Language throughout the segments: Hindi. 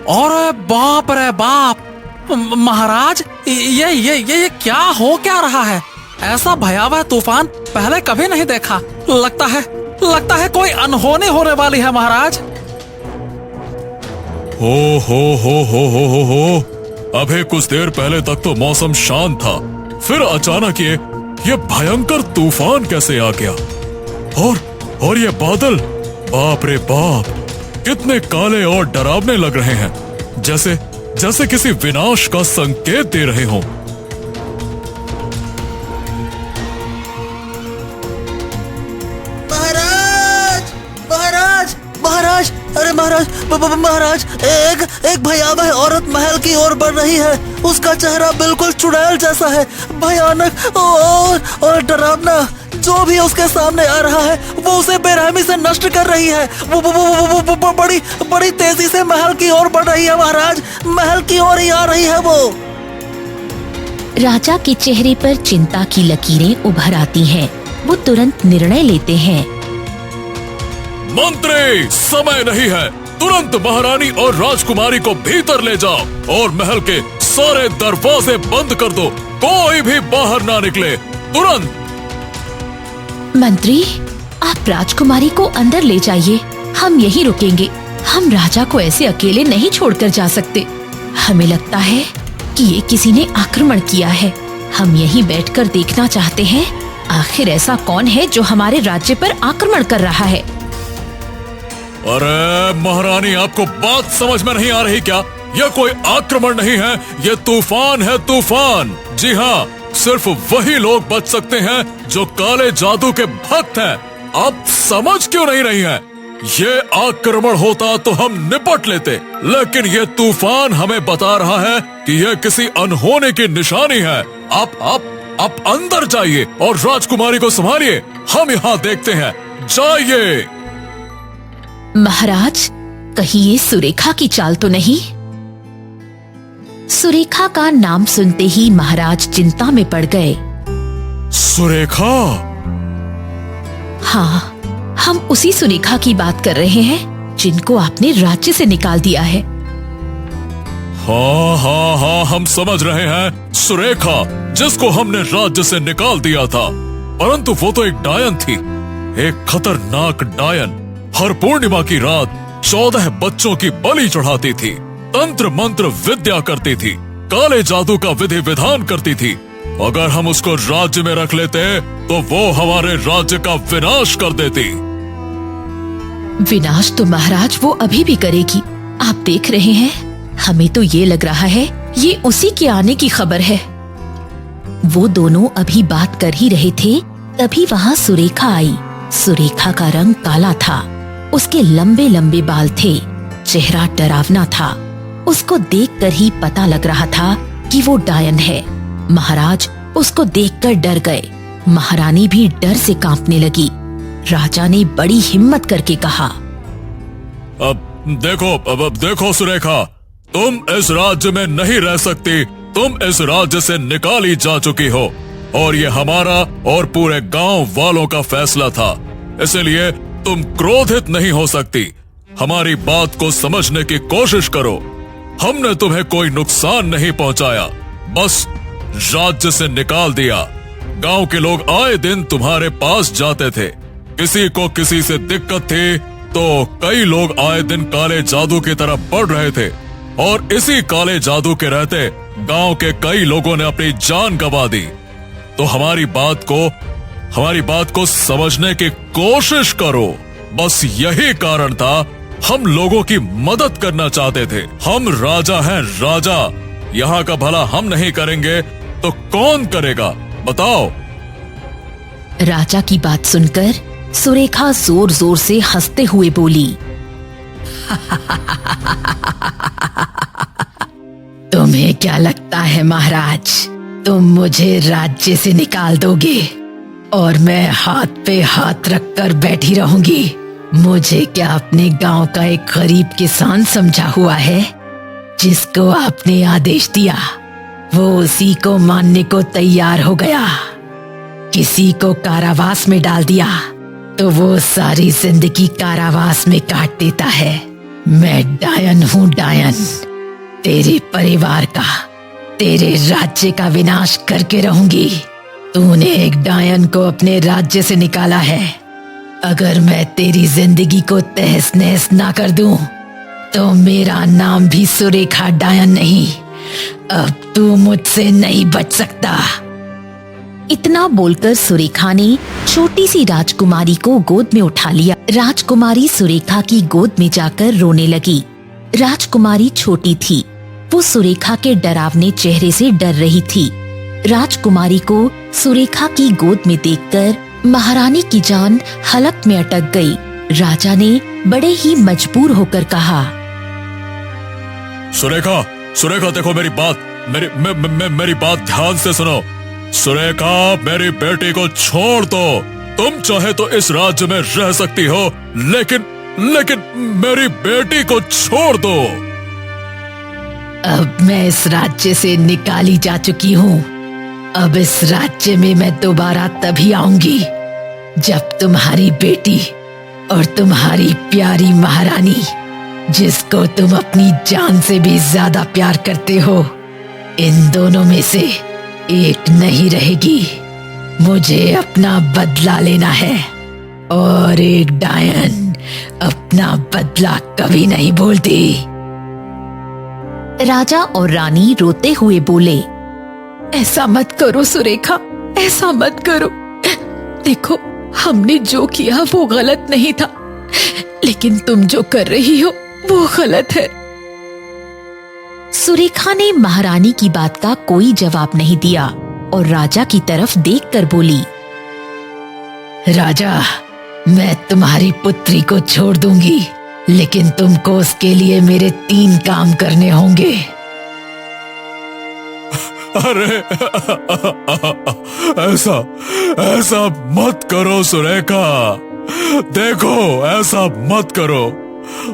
और बाप रे बाप, महाराज ये क्या हो क्या रहा है? ऐसा भयावह तूफान पहले कभी नहीं देखा। लगता है कोई अनहोनी होने वाली है महाराज। हो। अभी कुछ देर पहले तक तो मौसम शांत था, फिर अचानक ये भयंकर तूफान कैसे आ गया? और ये बादल, बाप रे बाप, कितने काले और डरावने लग रहे हैं, जैसे किसी विनाश का संकेत दे रहे हों। महाराज, अरे महाराज, एक भयावह औरत महल की ओर बढ़ रही है। उसका चेहरा बिल्कुल चुड़ैल जैसा है, भयानक और डरावना। जो भी उसके सामने आ रहा है वो उसे बेरहमी से नष्ट कर रही है। वो बड़ी तेजी से महल की ओर बढ़ रही है महाराज, महल की ओर ही आ रही है वो। राजा के चेहरे पर चिंता की लकीरें उभर आती हैं। वो तुरंत निर्णय लेते हैं। मंत्री, समय नहीं है, तुरंत महारानी और राजकुमारी को भीतर ले जाओ और महल के सारे दरवाजे बंद कर दो, कोई भी बाहर ना निकले, तुरंत। मंत्री, आप राजकुमारी को अंदर ले जाइए, हम यहीं रुकेंगे। हम राजा को ऐसे अकेले नहीं छोड़कर जा सकते। हमें लगता है कि ये किसी ने आक्रमण किया है। हम यहीं बैठकर देखना चाहते हैं, आखिर ऐसा कौन है जो हमारे राज्य पर आक्रमण कर रहा है। अरे महारानी, आपको बात समझ में नहीं आ रही क्या? यह कोई आक्रमण नहीं है, यह तूफान है, तूफान। जी हाँ, सिर्फ वही लोग बच सकते हैं जो काले जादू के भक्त हैं। आप समझ क्यों नहीं रही हैं? ये आक्रमण होता तो हम निपट लेते, लेकिन ये तूफान हमें बता रहा है कि यह किसी अनहोनी की निशानी है। आप अंदर जाइए और राजकुमारी को संभालिए, हम यहाँ देखते हैं। जाइए। महाराज, कहीं ये सुरेखा की चाल तो नहीं? सुरेखा का नाम सुनते ही महाराज चिंता में पड़ गए। सुरेखा? हाँ, हम उसी सुरेखा की बात कर रहे हैं जिनको आपने राज्य से निकाल दिया है। हाँ, हम समझ रहे हैं। सुरेखा, जिसको हमने राज्य से निकाल दिया था, परंतु वो तो एक डायन थी, एक खतरनाक डायन। हर पूर्णिमा की रात 14 बच्चों की बलि चढ़ाती थी, तंत्र मंत्र विद्या करती थी, काले जादू का विधि विधान करती थी। अगर हम उसको राज्य में रख लेते तो वो हमारे राज्य का विनाश कर देती। विनाश तो महाराज वो अभी भी करेगी, आप देख रहे हैं। हमें तो ये लग रहा है ये उसी के आने की खबर है। वो दोनों अभी बात कर ही रहे थे, तभी वहाँ सुरेखा आई। सुरेखा का रंग काला था, उसके लंबे लंबे बाल थे, चेहरा डरावना था। उसको देखकर ही पता लग रहा था कि वो डायन है। महाराज उसको देखकर डर गए। महारानी भी डर से कांपने लगी। राजा ने बड़ी हिम्मत करके कहा, अब देखो सुरेखा, तुम इस राज्य में नहीं रह सकती। तुम इस राज्य से निकाली जा चुकी हो और ये हमारा और पूरे गांव वालों का फैसला था, इसलिए तुम क्रोधित नहीं हो सकती। हमारी बात को समझने की कोशिश करो। हमने तुम्हें कोई नुकसान नहीं पहुंचाया, बस राज्य से निकाल दिया। गांव के लोग आए दिन तुम्हारे पास जाते थे, किसी को किसी से दिक्कत थी तो कई लोग आए दिन काले जादू की तरफ बढ़ रहे थे और इसी काले जादू के रहते गांव के कई लोगों ने अपनी जान गंवा दी। तो हमारी बात को समझने की कोशिश करो। बस यही कारण था, हम लोगों की मदद करना चाहते थे। हम राजा हैं, राजा। यहाँ का भला हम नहीं करेंगे तो कौन करेगा, बताओ। राजा की बात सुनकर सुरेखा जोर जोर से हंसते हुए बोली, तुम्हें क्या लगता है महाराज, तुम मुझे राज्य से निकाल दोगे और मैं हाथ पे हाथ रखकर बैठी रहूंगी? मुझे क्या अपने गांव का एक गरीब किसान समझा हुआ है? जिसको आपने आदेश दिया वो उसी को मानने को तैयार हो गया। किसी को कारावास में डाल दिया तो वो सारी जिंदगी कारावास में काट देता है, मैं डायन हूँ, डायन। तेरे परिवार का, तेरे राज्य का विनाश करके रहूंगी। तूने एक डायन को अपने राज्य से निकाला है। अगर मैं तेरी जिंदगी को तहस नहस ना कर दूं, तो मेरा नाम भी सुरेखा डायन नहीं। अब तू मुझसे नहीं बच सकता। इतना बोलकर सुरेखा ने छोटी सी राजकुमारी को गोद में उठा लिया। राजकुमारी सुरेखा की गोद में जाकर रोने लगी। राजकुमारी छोटी थी, वो सुरेखा के डरावने चेहरे से डर रही थी। राजकुमारी को सुरेखा की गोद में देखकर महारानी की जान हलक में अटक गई। राजा ने बड़े ही मजबूर होकर कहा, सुरेखा, सुरेखा देखो मेरी बात, मेरी बात ध्यान से सुनो। सुरेखा, मेरी बेटी को छोड़ दो। तुम चाहे तो इस राज्य में रह सकती हो, लेकिन मेरी बेटी को छोड़ दो। अब मैं इस राज्य से निकाली जा चुकी हूँ। अब इस राज्य में मैं दोबारा तभी आऊंगी जब तुम्हारी बेटी और तुम्हारी प्यारी महारानी, जिसको तुम अपनी जान से भी ज्यादा प्यार करते हो, इन दोनों में से एक नहीं रहेगी। मुझे अपना बदला लेना है, और एक डायन अपना बदला कभी नहीं भूलती। राजा और रानी रोते हुए बोले, ऐसा मत करो सुरेखा, ऐसा मत करो। देखो, हमने जो किया वो गलत नहीं था, लेकिन तुम जो कर रही हो वो गलत है। सुरेखा ने महारानी की बात का कोई जवाब नहीं दिया और राजा की तरफ देखकर बोली, राजा, मैं तुम्हारी पुत्री को छोड़ दूंगी, लेकिन तुमको उसके लिए मेरे 3 काम करने होंगे। अरे ऐसा मत करो सुरेखा। देखो, ऐसा मत करो।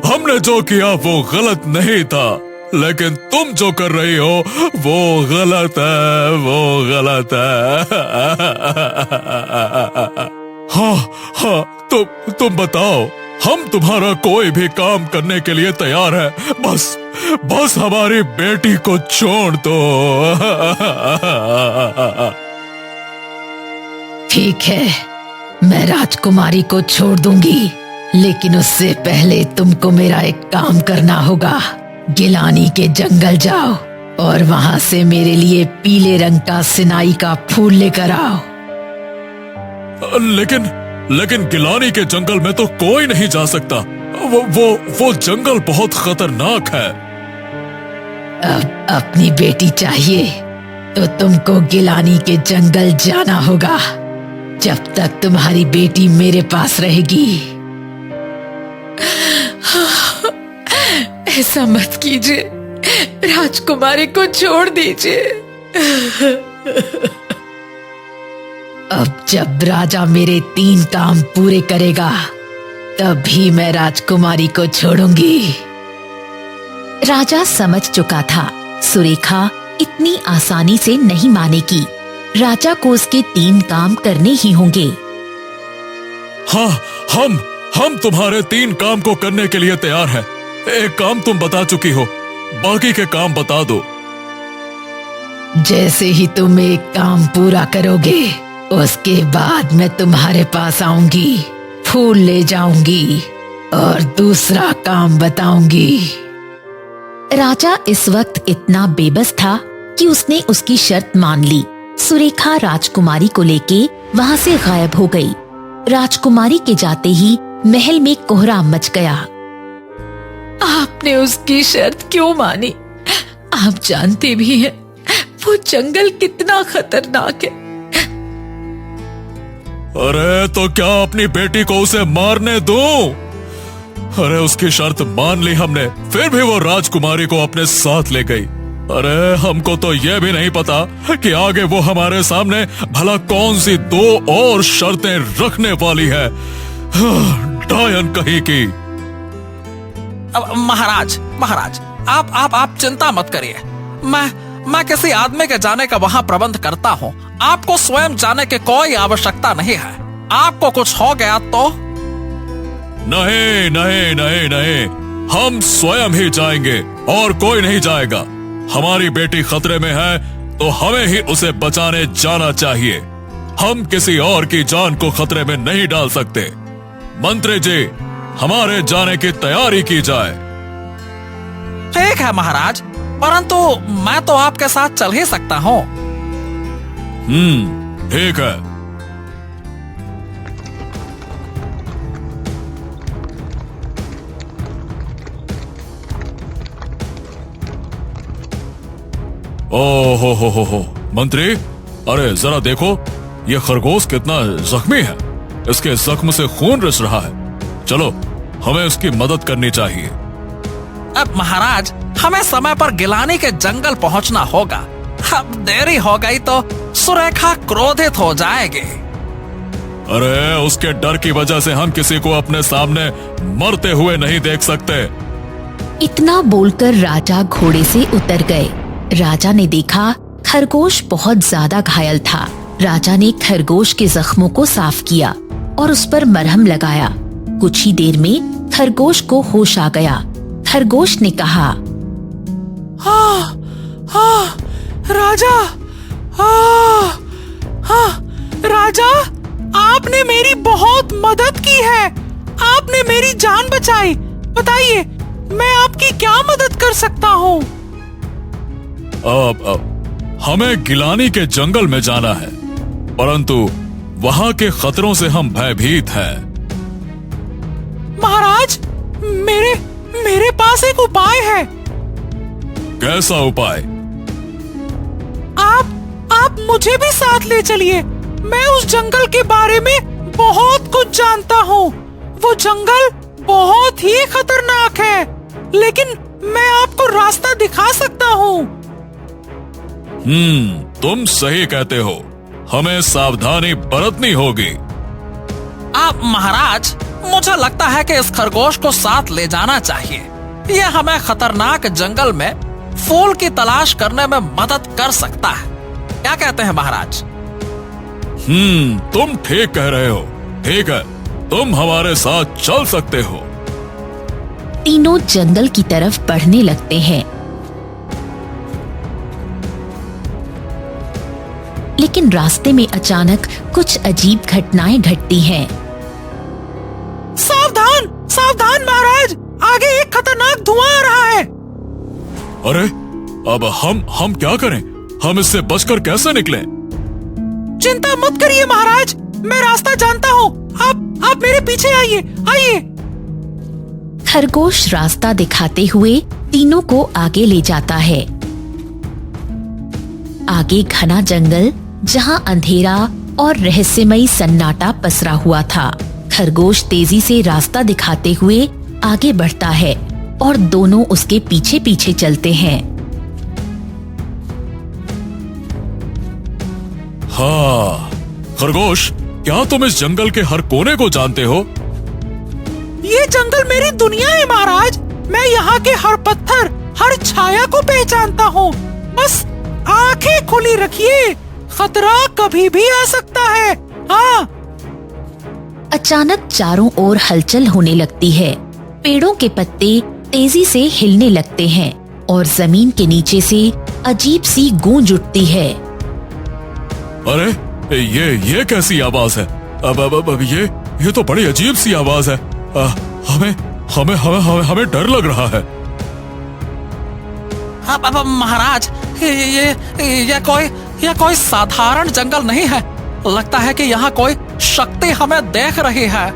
हमने जो किया वो गलत नहीं था, लेकिन तुम जो कर रही हो वो गलत है, वो गलत है। हाँ, तुम बताओ, हम तुम्हारा कोई भी काम करने के लिए तैयार है। बस हमारी बेटी को छोड़ दो। ठीक है, मैं राजकुमारी को छोड़ दूंगी, लेकिन उससे पहले तुमको मेरा एक काम करना होगा। गिलानी के जंगल जाओ और वहां से मेरे लिए पीले रंग का सिनाई का फूल लेकर आओ। लेकिन गिलानी के जंगल में तो कोई नहीं जा सकता। वो जंगल बहुत खतरनाक है। अब अपनी बेटी चाहिए तो तुमको गिलानी के जंगल जाना होगा, जब तक तुम्हारी बेटी मेरे पास रहेगी। ऐसा मत कीजिए, राजकुमारी को छोड़ दीजिए। अब जब राजा मेरे 3 काम पूरे करेगा, तभी मैं राजकुमारी को छोड़ूंगी। राजा समझ चुका था सुरेखा इतनी आसानी से नहीं मानेगी। राजा को उसके 3 काम करने ही होंगे। हाँ, हम तुम्हारे 3 काम को करने के लिए तैयार हैं। एक काम तुम बता चुकी हो, बाकी के काम बता दो। जैसे ही तुम एक काम पूरा करोगे, उसके बाद मैं तुम्हारे पास आऊंगी, फूल ले जाऊंगी और दूसरा काम बताऊंगी। राजा इस वक्त इतना बेबस था कि उसने उसकी शर्त मान ली। सुरेखा राजकुमारी को लेके वहां से गायब हो गई। राजकुमारी के जाते ही महल में कोहराम मच गया। आपने उसकी शर्त क्यों मानी? आप जानते भी हैं वो जंगल कितना खतरनाक है। अरे तो क्या अपनी बेटी को उसे मारने दूं? अरे उसकी शर्त मान ली हमने, फिर भी वो राजकुमारी को अपने साथ ले गई। अरे हमको तो यह भी नहीं पता कि आगे वो हमारे सामने भला कौन सी 2 और शर्तें रखने वाली है। डायन कहीं की। महाराज, आप चिंता मत करिए। मैं किसी आदमी के जाने का वहां प्रबंध करता हूँ। आपको स्वयं जाने की कोई आवश्यकता नहीं है। आपको कुछ हो गया तो? नहीं, हम स्वयं ही जाएंगे और कोई नहीं जाएगा। हमारी बेटी खतरे में है तो हमें ही उसे बचाने जाना चाहिए। हम किसी और की जान को खतरे में नहीं डाल सकते। मंत्री जी, हमारे जाने की तैयारी की जाए। ठीक है महाराज, परंतु मैं तो आपके साथ चल ही सकता हूँ। ठीक है। ओ हो, मंत्री, अरे जरा देखो, ये खरगोश कितना जख्मी है। इसके जख्म से खून रिस रहा है। चलो, हमें उसकी मदद करनी चाहिए। अब महाराज, हमें समय पर गिलानी के जंगल पहुंचना होगा। अब देरी हो गई तो सुरेखा क्रोधित हो जाएगी। अरे उसके डर की वजह से हम किसी को अपने सामने मरते हुए नहीं देख सकते। इतना बोलकर राजा घोड़े से उतर गए। राजा ने देखा खरगोश बहुत ज्यादा घायल था। राजा ने खरगोश के जख्मों को साफ किया और उस पर मरहम लगाया। कुछ ही देर में खरगोश को होश आ गया। खरगोश ने कहा, हाँ, राजा, राजा, आपने मेरी बहुत मदद की है। आपने मेरी जान बचाई। बताइए, मैं आपकी क्या मदद कर सकता हूँ? हमें गिलानी के जंगल में जाना है, परंतु वहाँ के खतरों से हम भयभीत हैं। महाराज, मेरे पास एक उपाय है। कैसा उपाय? आप मुझे भी साथ ले चलिए। मैं उस जंगल के बारे में बहुत कुछ जानता हूँ। वो जंगल बहुत ही खतरनाक है, लेकिन मैं आपको रास्ता दिखा सकता हूँ। तुम सही कहते हो। हमें सावधानी बरतनी होगी। आप महाराज, मुझे लगता है कि इस खरगोश को साथ ले जाना चाहिए। यह हमें खतरनाक जंगल में फूल की तलाश करने में मदद कर सकता है। क्या कहते हैं महाराज? तुम ठीक कह रहे हो। ठीक है, तुम हमारे साथ चल सकते हो। तीनों जंगल की तरफ बढ़ने लगते हैं, लेकिन रास्ते में अचानक कुछ अजीब घटनाएं घटती हैं। सावधान, सावधान महाराज, आगे एक खतरनाक धुआं आ रहा है। अरे, अब हम क्या करें? हम इससे बचकर कैसे निकलें? चिंता मत करिए महाराज, मैं रास्ता जानता हूँ। आप मेरे पीछे आइए। खरगोश रास्ता दिखाते हुए तीनों को आगे ले जाता है। आगे घना जंगल, जहाँ अंधेरा और रहस्यमयी सन्नाटा पसरा हुआ था। खरगोश तेजी से रास्ता दिखाते हुए आगे बढ़ता है और दोनों उसके पीछे पीछे चलते हैं। हाँ, खरगोश, क्या तुम इस जंगल के हर कोने को जानते हो? ये जंगल मेरी दुनिया है महाराज। मैं यहाँ के हर पत्थर, हर छाया को पहचानता हूँ। बस आंखें खुली रखिए, खतरा कभी भी आ सकता है। हाँ। अचानक चारों ओर हलचल होने लगती है। पेड़ों के पत्ते तेजी से हिलने लगते हैं और जमीन के नीचे से अजीब सी गूंज उठती है। अरे, ये कैसी आवाज है? अब ये तो बड़ी अजीब सी आवाज है। हमें डर लग रहा है। अब महाराज, ये कोई साधारण जंगल नहीं है। लगता है कि यहाँ कोई शक्ति हमें देख रही है।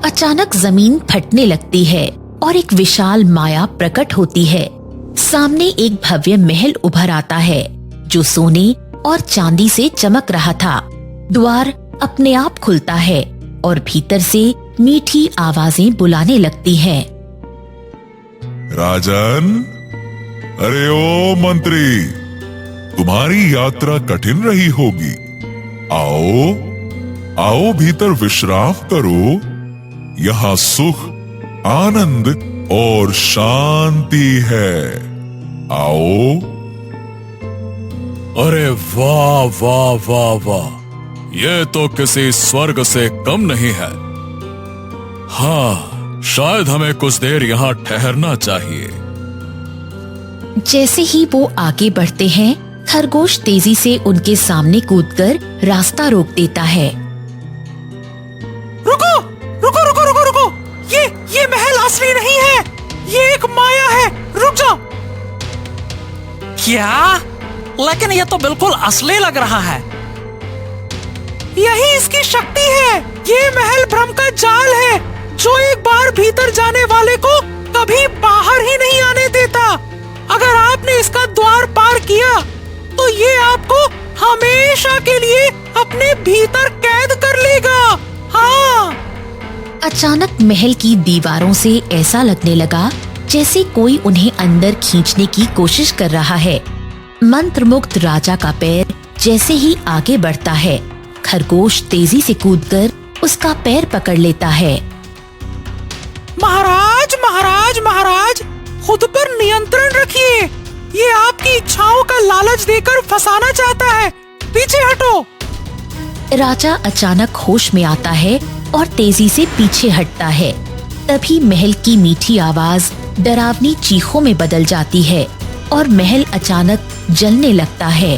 अचानक जमीन फटने लगती है और एक विशाल माया प्रकट होती है। सामने एक भव्य महल उभर आता है जो सोने और चांदी से चमक रहा था। द्वार अपने आप खुलता है और भीतर से मीठी आवाजें बुलाने लगती हैं। राजन, अरे ओ मंत्री, तुम्हारी यात्रा कठिन रही होगी। आओ भीतर विश्राम करो। यहाँ सुख, आनंद और शांति है। आओ। अरे वाह वाह वाह वाह, ये तो किसी स्वर्ग से कम नहीं है। हाँ, शायद हमें कुछ देर यहाँ ठहरना चाहिए। जैसे ही वो आगे बढ़ते हैं, खरगोश तेजी से उनके सामने कूदकर रास्ता रोक देता है। रुको रुको रुको रुको रुको, ये महल असली नहीं है, ये एक माया है, रुक जाओ। क्या? लेकिन ये तो बिल्कुल असली लग रहा है। यही इसकी शक्ति है। ये महल भ्रम का जाल है जो एक बार भीतर जाने वाले को कभी बाहर ही नहीं आने देता। अगर आपने इसका द्वार पार किया तो ये आपको हमेशा के लिए अपने भीतर कैद कर लेगा। हाँ। अचानक महल की दीवारों से ऐसा लगने लगा जैसे कोई उन्हें अंदर खींचने की कोशिश कर रहा है। मंत्रमुग्ध राजा का पैर जैसे ही आगे बढ़ता है, खरगोश तेजी से कूदकर उसका पैर पकड़ लेता है। महाराज महाराज महाराज, खुद पर नियंत्रण रखिए। ये आपकी इच्छाओं का लालच देकर फंसाना चाहता है, पीछे हटो। राजा अचानक होश में आता है और तेजी से पीछे हटता है। तभी महल की मीठी आवाज डरावनी चीखों में बदल जाती है और महल अचानक जलने लगता है।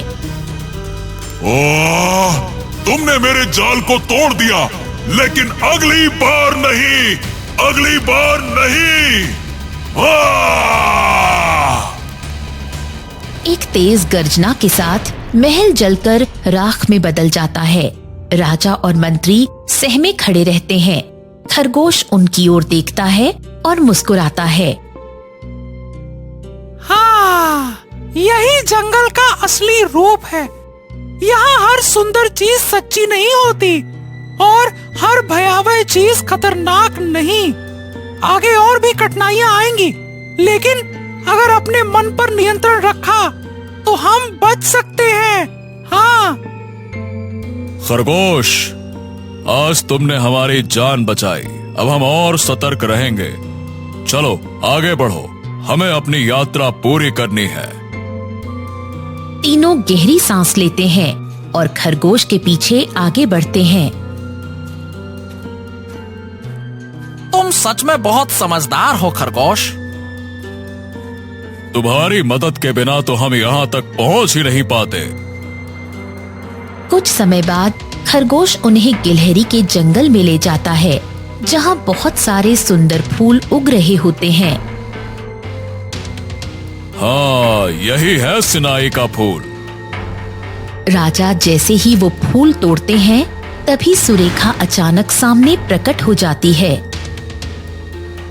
ओह, तुमने मेरे जाल को तोड़ दिया, लेकिन अगली बार नहीं, अगली बार नहीं। एक तेज गर्जना के साथ महल जलकर राख में बदल जाता है। राजा और मंत्री सहमे खड़े रहते हैं। खरगोश उनकी ओर देखता है और मुस्कुराता है। हाँ, यही जंगल का असली रूप है। यहाँ हर सुंदर चीज सच्ची नहीं होती और हर भयावह चीज खतरनाक नहीं। आगे और भी कठिनाइयाँ आएंगी, लेकिन अगर अपने मन पर नियंत्रण रखा तो हम बच सकते हैं। हाँ। खरगोश, आज तुमने हमारी जान बचाई। अब हम और सतर्क रहेंगे। चलो आगे बढ़ो, हमें अपनी यात्रा पूरी करनी है। तीनों गहरी सांस लेते हैं और खरगोश के पीछे आगे बढ़ते हैं। तुम सच में बहुत समझदार हो खरगोश। तुम्हारी मदद के बिना तो हम यहाँ तक पहुँच ही नहीं पाते। कुछ समय बाद खरगोश उन्हें गिलहरी के जंगल में ले जाता है, जहाँ बहुत सारे सुंदर फूल उग रहे होते हैं। हाँ, यही है सिनाई का फूल। राजा जैसे ही वो फूल तोड़ते हैं, तभी सुरेखा अचानक सामने प्रकट हो जाती है।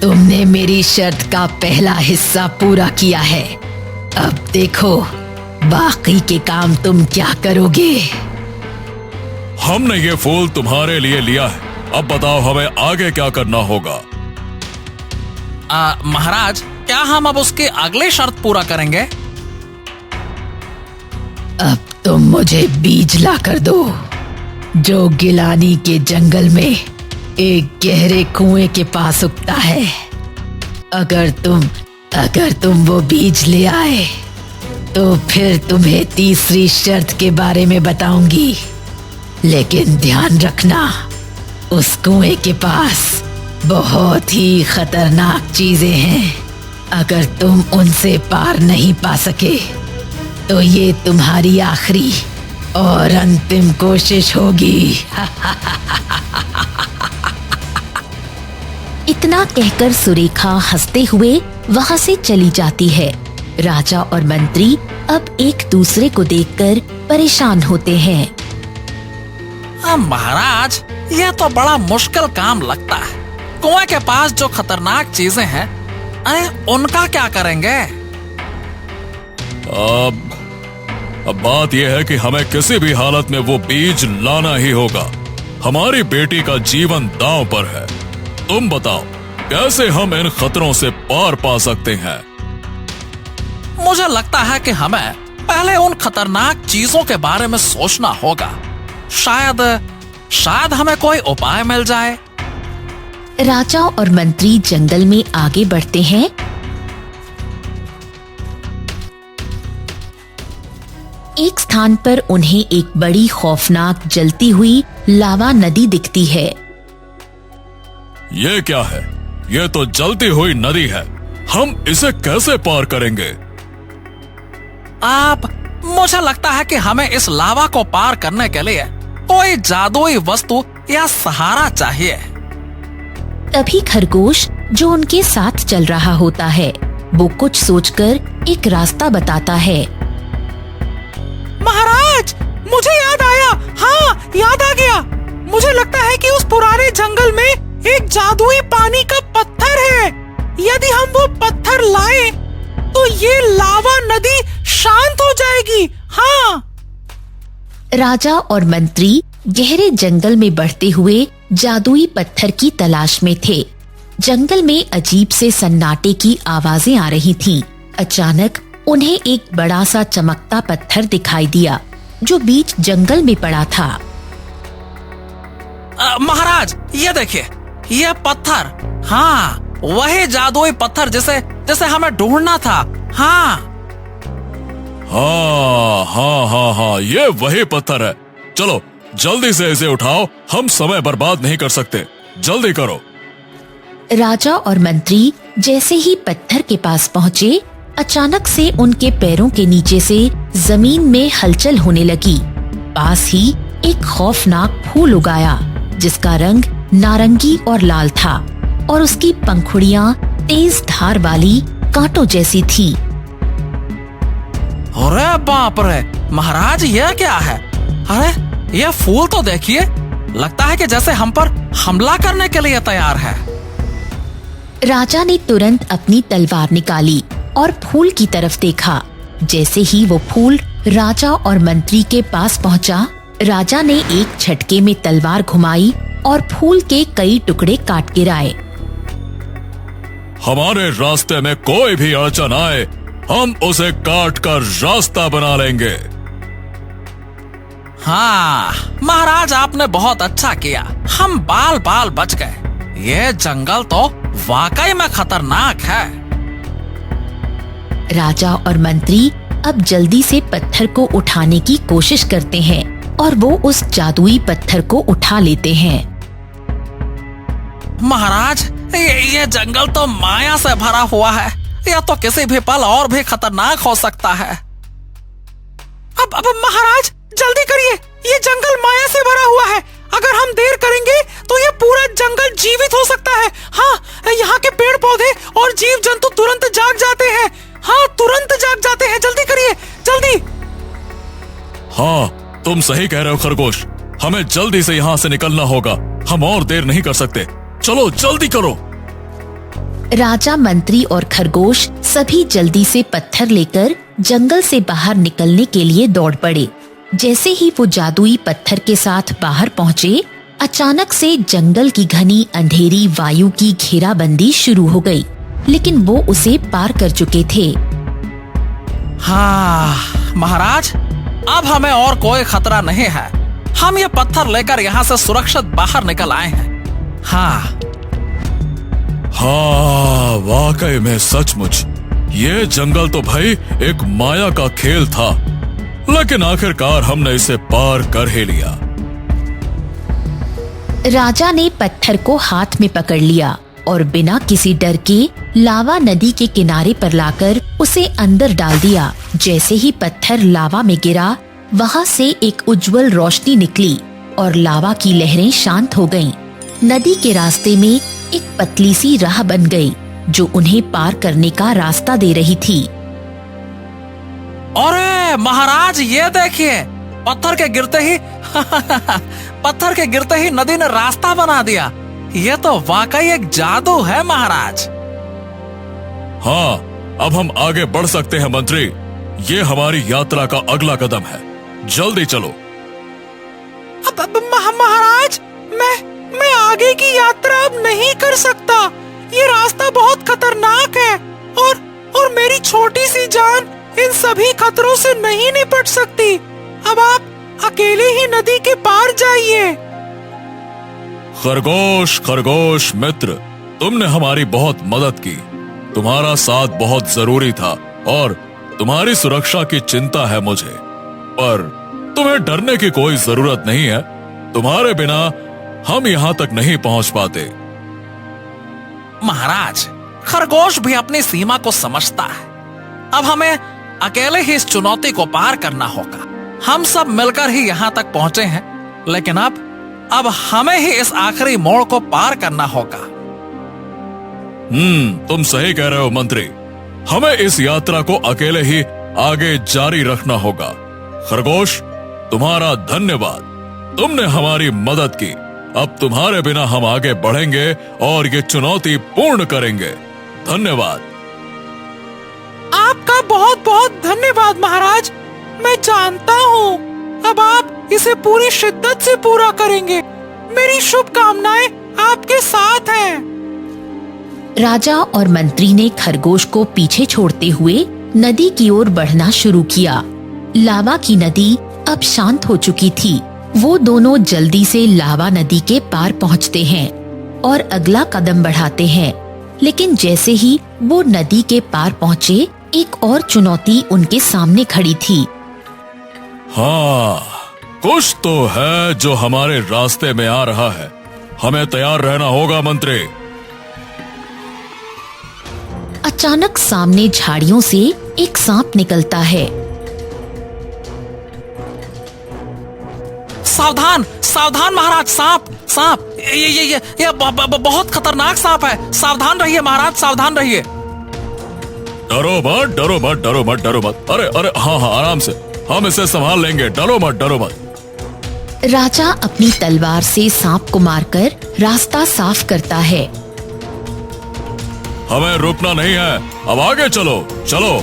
तुमने मेरी शर्त का पहला हिस्सा पूरा किया है। अब देखो बाकी के काम तुम क्या करोगे। हमने ये फूल तुम्हारे लिए लिया है, अब बताओ हमें आगे क्या करना होगा। महाराज, क्या हम अब उसके अगले शर्त पूरा करेंगे? अब तुम मुझे बीज ला कर दो, जो गिलानी के जंगल में एक गहरे कुएं के पास उगता है। अगर तुम वो बीज ले आए तो फिर तुम्हें तीसरी शर्त के बारे में बताऊंगी। लेकिन ध्यान रखना, उस कुएं के पास बहुत ही खतरनाक चीजें हैं। अगर तुम उनसे पार नहीं पा सके तो ये तुम्हारी आखिरी और अंतिम कोशिश होगी। इतना कहकर सुरेखा हंसते हुए वहां से चली जाती है। राजा और मंत्री अब एक दूसरे को देखकर परेशान होते हैं। महाराज, यह तो बड़ा मुश्किल काम लगता है। कुएं के पास जो खतरनाक चीजें हैं, अरे उनका क्या करेंगे? अब बात यह है कि हमें किसी भी हालत में वो बीज लाना ही होगा। हमारी बेटी का जीवन दांव पर है। तुम बताओ कैसे हम इन खतरों से पार पा सकते हैं? मुझे लगता है कि हमें पहले उन खतरनाक चीजों के बारे में सोचना होगा। शायद हमें कोई उपाय मिल जाए। राजा और मंत्री जंगल में आगे बढ़ते हैं। एक स्थान पर उन्हें एक बड़ी खौफनाक जलती हुई लावा नदी दिखती है। ये क्या है? ये तो जलती हुई नदी है, हम इसे कैसे पार करेंगे? आप, मुझे लगता है कि हमें इस लावा को पार करने के लिए कोई जादुई वस्तु या सहारा चाहिए। तभी खरगोश जो उनके साथ चल रहा होता है वो कुछ सोचकर एक रास्ता बताता है। महाराज, मुझे याद आया। हाँ, याद आ गया। मुझे लगता है कि उस पुराने जंगल में एक जादुई पानी का पत्थर है। यदि हम वो पत्थर लाए तो ये लावा नदी शांत हो जाएगी। हाँ। राजा और मंत्री गहरे जंगल में बढ़ते हुए जादुई पत्थर की तलाश में थे। जंगल में अजीब से सन्नाटे की आवाजें आ रही थीं। अचानक उन्हें एक बड़ा सा चमकता पत्थर दिखाई दिया जो बीच जंगल में पड़ा था। महाराज, ये देखिए, ये पत्थर। हाँ, वही जादुई पत्थर जिसे हमें ढूंढना था। हाँ हाँ हाँ हाँ हाँ, ये वही पत्थर है। चलो जल्दी से इसे उठाओ, हम समय बर्बाद नहीं कर सकते, जल्दी करो। राजा और मंत्री जैसे ही पत्थर के पास पहुँचे, अचानक से उनके पैरों के नीचे से जमीन में हलचल होने लगी। पास ही एक खौफनाक फूल उगाया जिसका रंग नारंगी और लाल था और उसकी पंखुड़ियां तेज धार वाली कांटों जैसी थी। अरे बाप रे महाराज, ये क्या है? अरे ये फूल तो देखिए, लगता है कि जैसे हम पर हमला करने के लिए तैयार है। राजा ने तुरंत अपनी तलवार निकाली और फूल की तरफ देखा। जैसे ही वो फूल राजा और मंत्री के पास पहुंचा, राजा ने एक झटके में तलवार घुमाई और फूल के कई टुकड़े काट गिराए। हमारे रास्ते में कोई भी अड़चन आए, हम उसे काट कर रास्ता बना लेंगे। हाँ महाराज, आपने बहुत अच्छा किया, हम बाल बाल बच गए। ये जंगल तो वाकई में खतरनाक है। राजा और मंत्री अब जल्दी से पत्थर को उठाने की कोशिश करते हैं और वो उस जादुई पत्थर को उठा लेते हैं। महाराज, ये जंगल तो माया से भरा हुआ है। यह तो किसी भी पल और भी खतरनाक हो सकता है। अब महाराज जल्दी करिए, ये जंगल माया से भरा हुआ है। अगर हम देर करेंगे तो ये पूरा जंगल जीवित हो सकता है। हाँ, यहाँ के पेड़ पौधे और जीव जंतु तुरंत जाग जाते हैं। हाँ, तुरंत जाग जाते हैं। जल्दी करिए, जल्दी। हाँ, तुम सही कह रहे हो खरगोश, हमें जल्दी से यहाँ से निकलना होगा। हम और देर नहीं कर सकते, चलो जल्दी करो। राजा, मंत्री और खरगोश सभी जल्दी से पत्थर लेकर जंगल से बाहर निकलने के लिए दौड़ पड़े। जैसे ही वो जादुई पत्थर के साथ बाहर पहुँचे, अचानक से जंगल की घनी अंधेरी वायु की घेराबंदी शुरू हो गई, लेकिन वो उसे पार कर चुके थे। हाँ महाराज, अब हमें और कोई खतरा नहीं है। हम ये पत्थर लेकर यहाँ से सुरक्षित बाहर निकल आए हैं। हाँ हाँ, वाकई में सचमुच ये जंगल तो भाई एक माया का खेल था, लेकिन आखिरकार हमने इसे पार कर ही लिया। राजा ने पत्थर को हाथ में पकड़ लिया और बिना किसी डर के लावा नदी के किनारे पर लाकर उसे अंदर डाल दिया। जैसे ही पत्थर लावा में गिरा, वहाँ से एक उज्जवल रोशनी निकली और लावा की लहरें शांत हो गईं। नदी के रास्ते में एक पतली सी राह बन गई जो उन्हें पार करने का रास्ता दे रही थी। अरे महाराज, ये देखिए, पत्थर के गिरते ही नदी ने रास्ता बना दिया। ये तो वाकई एक जादू है महाराज। हाँ, अब हम आगे बढ़ सकते हैं मंत्री। ये हमारी यात्रा का अगला कदम है, जल्दी चलो। अब महाराज, मैं आगे की यात्रा अब नहीं कर सकता। ये रास्ता बहुत खतरनाक है और मेरी छोटी सी जान इन सभी खतरों से नहीं निपट सकती। अब आप अकेले ही नदी के पार जाइए। खरगोश खरगोश मित्र, तुमने हमारी बहुत मदद की। तुम्हारा साथ बहुत जरूरी था और तुम्हारी सुरक्षा की चिंता है मुझे, पर तुम्हें डरने की कोई जरूरत नहीं है। तुम्हारे बिना हम यहाँ तक नहीं पहुँच पाते। महाराज, खरगोश भी अपनी सीमा को समझता है। अब हमें अकेले ही इस चुनौती को पार करना होगा। हम सब मिलकर ही यहाँ तक पहुंचे हैं, लेकिन अब हमें ही इस आखिरी मोड़ को पार करना होगा। तुम सही कह रहे हो मंत्री। हमें इस यात्रा को अकेले ही आगे जारी रखना होगा। खरगोश, तुम्हारा धन्यवाद। तुमने हमारी मदद की। अब तुम्हारे बिना हम आगे बढ़ेंगे और ये चुनौती पूर्ण करेंगे। धन्यवाद। आपका बहुत बहुत धन्यवाद महाराज। मैं जानता हूँ अब आप इसे पूरी शिद्दत से पूरा करेंगे। मेरी शुभकामनाएं आपके साथ हैं। राजा और मंत्री ने खरगोश को पीछे छोड़ते हुए नदी की ओर बढ़ना शुरू किया। लावा की नदी अब शांत हो चुकी थी। वो दोनों जल्दी से लावा नदी के पार पहुंचते हैं और अगला कदम बढ़ाते हैं, लेकिन जैसे ही वो नदी के पार पहुंचे, एक और चुनौती उनके सामने खड़ी थी। हाँ, कुछ तो है जो हमारे रास्ते में आ रहा है। हमें तैयार रहना होगा मंत्री। अचानक सामने झाड़ियों से एक सांप निकलता है। सावधान सावधान महाराज, सांप सांप, ये बहुत खतरनाक सांप है। सावधान रहिए महाराज, सावधान रहिए। डरो मत, डरो मत, डरो मत, डरो मत। अरे अरे, हाँ हाँ, आराम से, हम इसे संभाल लेंगे। डरो मत, डरो मत। राजा अपनी तलवार से सांप को मारकर रास्ता साफ करता है। हमें रुकना नहीं है, अब आगे चलो, चलो।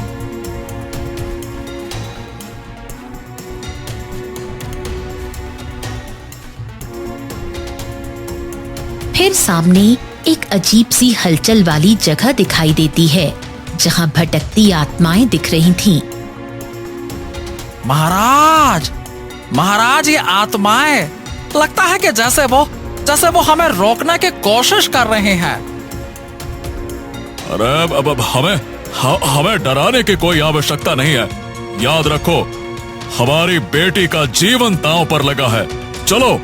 फिर सामने एक अजीब सी हलचल वाली जगह दिखाई देती है, जहाँ भटकती आत्माएं दिख रही थीं। महाराज महाराज, ये आत्माएं लगता है कि जैसे वो हमें रोकने की कोशिश कर रहे हैं। अरे अब हमें डराने की कोई आवश्यकता नहीं है। याद रखो, हमारी बेटी का जीवन दांव पर लगा है। चलो।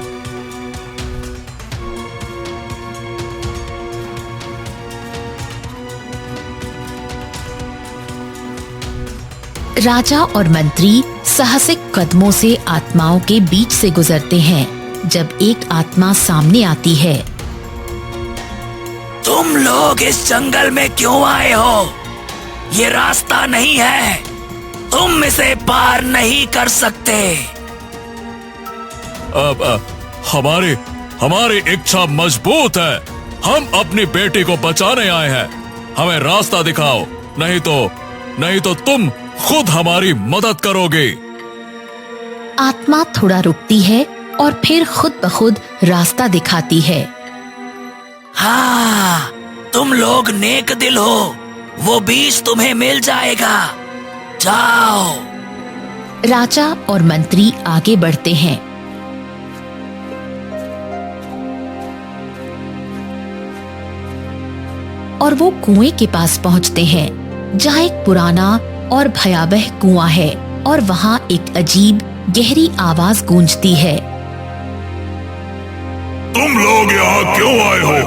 राजा और मंत्री साहसिक कदमों से आत्माओं के बीच से गुजरते हैं, जब एक आत्मा सामने आती है। तुम लोग इस जंगल में क्यों आए हो? ये रास्ता नहीं है, तुम इसे पार नहीं कर सकते। अब हमारी इच्छा मजबूत है। हम अपनी बेटी को बचाने आए हैं। हमें रास्ता दिखाओ, नहीं तो तुम खुद हमारी मदद करोगे। आत्मा थोड़ा रुकती है और फिर खुद ब खुद रास्ता दिखाती है। हाँ, तुम लोग नेक दिल हो, वो बीज तुम्हें मिल जाएगा। जाओ। राजा और मंत्री आगे बढ़ते हैं। और वो कुएं के पास पहुंचते हैं, जहाँ एक पुराना और भयावह कुआं है और वहाँ एक अजीब गहरी आवाज गूंजती है। तुम लोग यहाँ क्यों आए हो?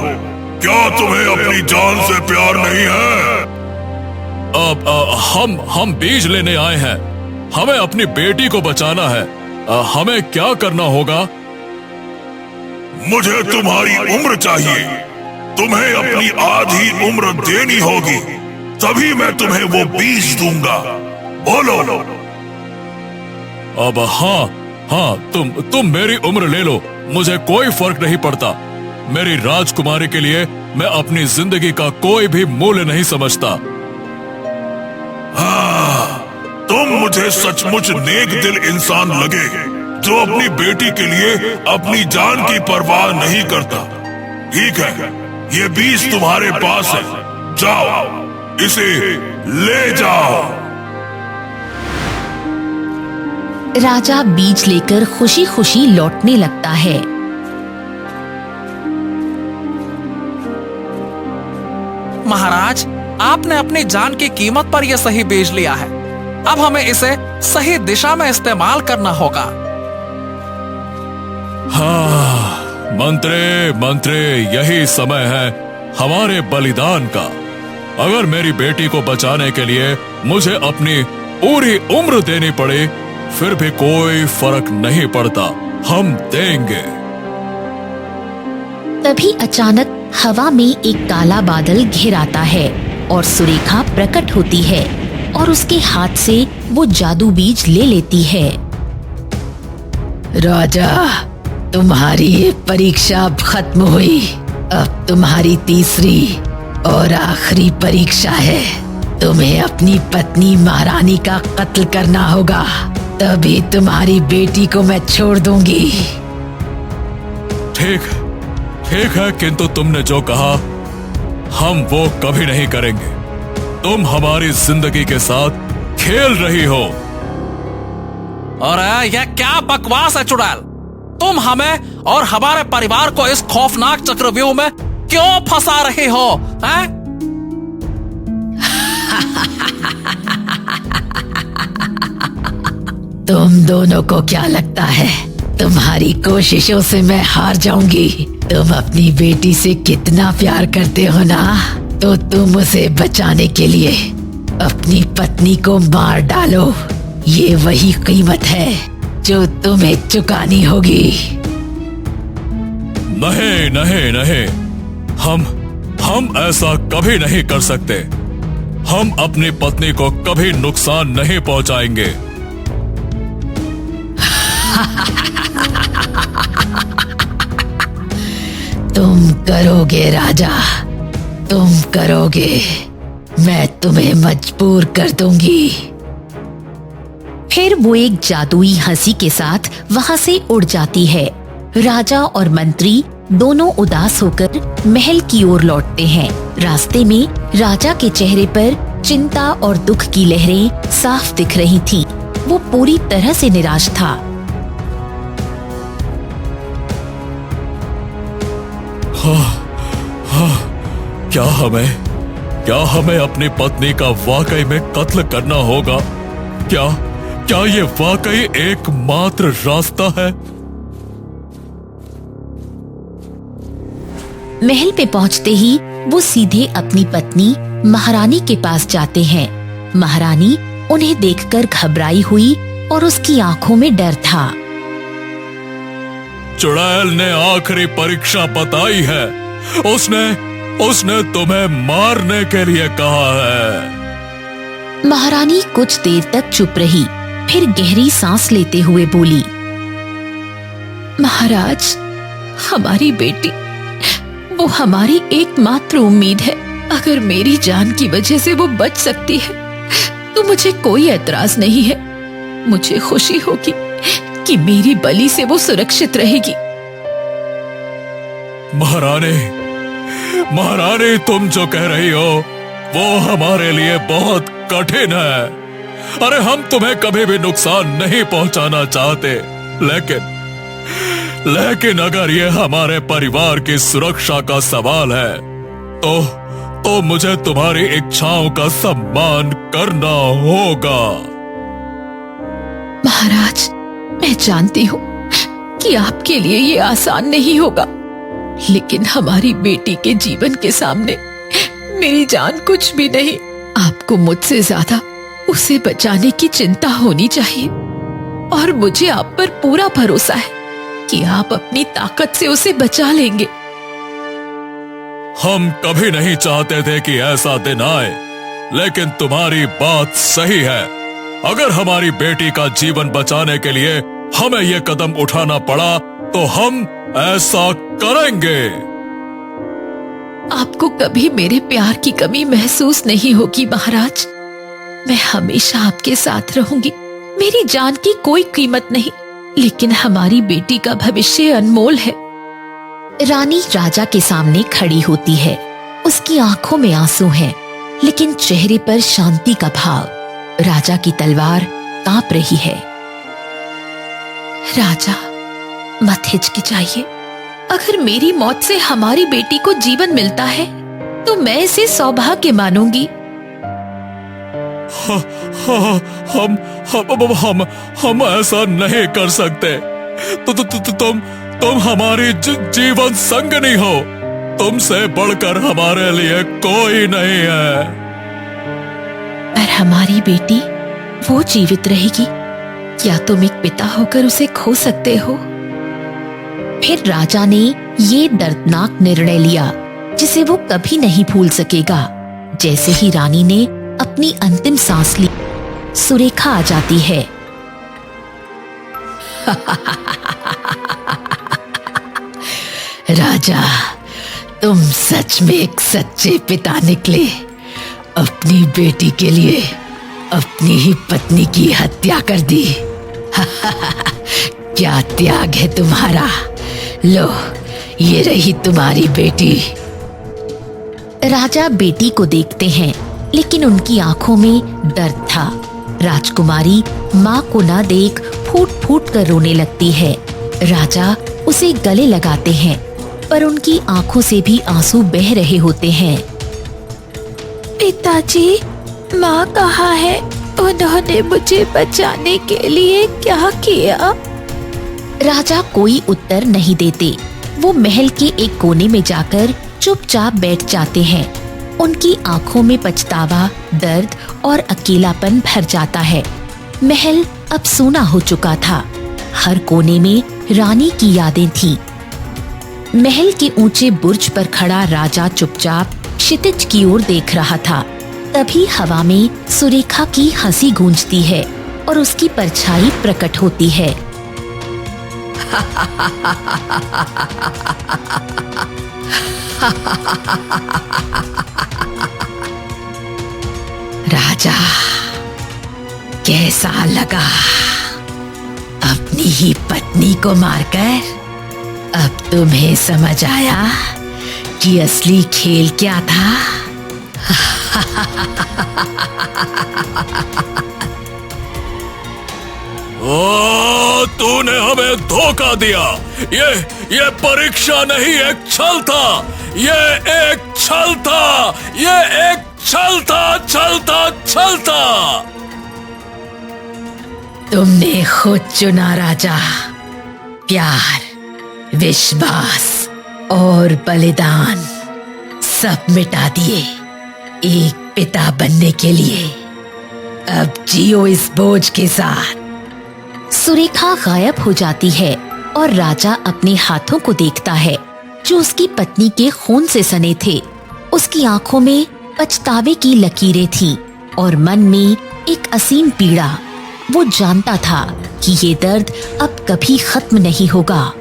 क्या तुम्हें अपनी जान से प्यार नहीं है? हम बीज लेने आए हैं। हमें अपनी बेटी को बचाना है। हमें क्या करना होगा? मुझे तुम्हारी उम्र चाहिए। तुम्हें अपनी आधी उम्र देनी होगी, तभी मैं तुम्हें वो बीज दूंगा। बोलो। अब हाँ, तुम मेरी उम्र ले लो, मुझे कोई फर्क नहीं पड़ता। मेरी राजकुमारी के लिए मैं अपनी जिंदगी का कोई भी मूल्य नहीं समझता। हाँ, तुम मुझे सचमुच नेक दिल इंसान लगे, जो अपनी बेटी के लिए अपनी जान की परवाह नहीं करता। ठीक है, ये बीज तुम्हारे पास है, जाओ इसे ले जाओ। राजा बीज लेकर खुशी खुशी लौटने लगता है। महाराज, आपने अपनी जान की कीमत पर यह सही बीज लिया है। अब हमें इसे सही दिशा में इस्तेमाल करना होगा। हाँ, मंत्री, यही समय है हमारे बलिदान का। अगर मेरी बेटी को बचाने के लिए मुझे अपनी पूरी उम्र देनी पड़े, फिर भी कोई फर्क नहीं पड़ता, हम देंगे। तभी अचानक हवा में एक काला बादल घिर आता है और सुरेखा प्रकट होती है और उसके हाथ से वो जादू बीज ले लेती है। राजा, तुम्हारी परीक्षा अब खत्म हुई। अब तुम्हारी तीसरी और आखिरी परीक्षा है। तुम्हें अपनी पत्नी महारानी का कत्ल करना होगा, तभी तुम्हारी बेटी को मैं छोड़ दूंगी। ठीक है, किंतु तुमने जो कहा हम वो कभी नहीं करेंगे। तुम हमारी जिंदगी के साथ खेल रही हो। और यह क्या बकवास है चुड़ैल? तुम हमें और हमारे परिवार को इस खौफनाक चक्रव्यूह में क्यों फंसा रहे हो? हैं? तुम दोनों को क्या लगता है तुम्हारी कोशिशों से मैं हार जाऊंगी? तुम अपनी बेटी से कितना प्यार करते हो ना, तो तुम उसे बचाने के लिए अपनी पत्नी को मार डालो। ये वही कीमत है जो तुम्हें चुकानी होगी। नहीं, हम ऐसा कभी नहीं कर सकते। हम अपनी पत्नी को कभी नुकसान नहीं पहुंचाएंगे। तुम करोगे राजा, तुम करोगे। मैं तुम्हें मजबूर कर दूंगी। फिर वो एक जादुई हंसी के साथ वहां से उड़ जाती है। राजा और मंत्री दोनों उदास होकर महल की ओर लौटते हैं। रास्ते में राजा के चेहरे पर चिंता और दुख की लहरें साफ दिख रही थीं। वो पूरी तरह से निराश था। क्या हमें अपनी पत्नी का वाकई में कत्ल करना होगा? क्या ये वाकई एकमात्र रास्ता है? महल पे पहुंचते ही वो सीधे अपनी पत्नी महारानी के पास जाते हैं। महारानी उन्हें देखकर घबराई हुई और उसकी आंखों में डर था। चुड़ैल ने आखिरी परीक्षा बताई है। उसने तुम्हें मारने के लिए कहा है। महारानी कुछ देर तक चुप रही, फिर गहरी सांस लेते हुए बोली, महाराज, हमारी बेटी वो हमारी एकमात्र उम्मीद है। अगर मेरी जान की वजह से वो बच सकती है तो मुझे कोई एतराज नहीं है। मुझे खुशी होगी कि मेरी बलि से वो सुरक्षित रहेगी। महारानी, तुम जो कह रही हो वो हमारे लिए बहुत कठिन है। अरे हम तुम्हें कभी भी नुकसान नहीं पहुंचाना चाहते, लेकिन अगर ये हमारे परिवार की सुरक्षा का सवाल है तो मुझे तुम्हारी इच्छाओं का सम्मान करना होगा। महाराज, मैं जानती हूँ कि आपके लिए ये आसान नहीं होगा, लेकिन हमारी बेटी के जीवन के सामने मेरी जान कुछ भी नहीं। आपको मुझसे ज्यादा उसे बचाने की चिंता होनी चाहिए और मुझे आप पर पूरा भरोसा है कि आप अपनी ताकत से उसे बचा लेंगे। हम कभी नहीं चाहते थे कि ऐसा दिन आए, लेकिन तुम्हारी बात सही है। अगर हमारी बेटी का जीवन बचाने के लिए हमें ये कदम उठाना पड़ा तो हम ऐसा करेंगे। आपको कभी मेरे प्यार की कमी महसूस नहीं होगी महाराज। मैं हमेशा आपके साथ रहूंगी। मेरी जान की कोई कीमत नहीं, लेकिन हमारी बेटी का भविष्य अनमोल है। रानी राजा के सामने खड़ी होती है। उसकी आंखों में आंसू हैं, लेकिन चेहरे पर शांति का भाव। राजा की तलवार कांप रही है। राजा, मत हिचकिचाइए। अगर मेरी मौत से हमारी बेटी को जीवन मिलता है तो मैं इसे सौभाग्य मानूंगी। हम ऐसा नहीं कर सकते। तुम हमारी जीवन संगिनी हो। तुमसे बढ़कर हमारे लिए कोई नहीं है। पर हमारी बेटी वो जीवित रहेगी, क्या तुम एक पिता होकर उसे खो सकते हो? फिर राजा ने ये दर्दनाक निर्णय लिया जिसे वो कभी नहीं भूल सकेगा। जैसे ही रानी ने अपनी अंतिम सांस ली, सुरेखा आ जाती है। राजा, तुम सच में एक सच्चे पिता निकले। अपनी बेटी के लिए अपनी ही पत्नी की हत्या कर दी। क्या त्याग है तुम्हारा। लो, ये रही तुम्हारी बेटी। राजा बेटी को देखते हैं, लेकिन उनकी आंखों में दर्द था। राजकुमारी माँ को ना देख फूट फूट कर रोने लगती है। राजा उसे गले लगाते हैं, पर उनकी आंखों से भी आंसू बह रहे होते हैं। पिताजी, माँ कहाँ है? उन्होंने मुझे बचाने के लिए क्या किया? राजा कोई उत्तर नहीं देते। वो महल के एक कोने में जाकर चुपचाप बैठ जाते हैं। उनकी आंखों में पछतावा, दर्द और अकेलापन भर जाता है। महल अब सूना हो चुका था। हर कोने में रानी की यादें थीं। महल के ऊंचे बुर्ज पर खड़ा राजा चुपचाप क्षितिज की ओर देख रहा था। तभी हवा में सुरेखा की हंसी गूंजती है और उसकी परछाई प्रकट होती है। राजा, कैसा लगा अपनी ही पत्नी को मारकर? अब तुम्हें समझ आया कि असली खेल क्या था? ओ, तूने हमें धोखा दिया। ये परीक्षा नहीं, एक छल था। ये एक छल था। ये एक छल था, छल था। तुमने खुद चुना राजा। प्यार, विश्वास और बलिदान सब मिटा दिए एक पिता बनने के लिए। अब जियो इस बोझ के साथ। सुरेखा गायब हो जाती है और राजा अपने हाथों को देखता है जो उसकी पत्नी के खून से सने थे। उसकी आंखों में पछतावे की लकीरें थीं और मन में एक असीम पीड़ा। वो जानता था कि ये दर्द अब कभी खत्म नहीं होगा।